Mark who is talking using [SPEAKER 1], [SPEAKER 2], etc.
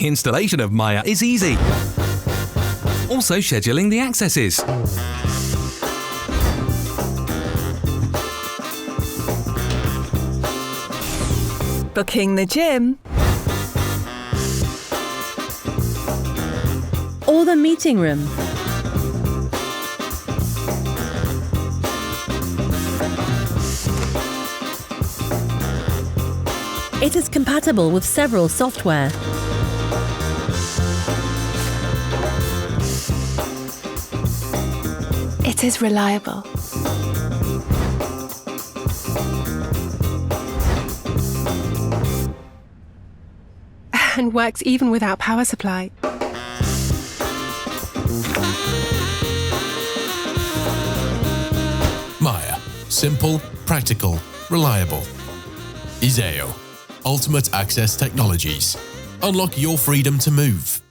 [SPEAKER 1] Installation of Maya is easy. Also scheduling the accesses.
[SPEAKER 2] Booking the gym.
[SPEAKER 3] Or the meeting room. It is compatible with several software.
[SPEAKER 4] It is reliable. And works even without power supply.
[SPEAKER 5] Maya. Simple, practical, reliable. ISEO. Ultimate Access Technologies. Unlock your freedom to move.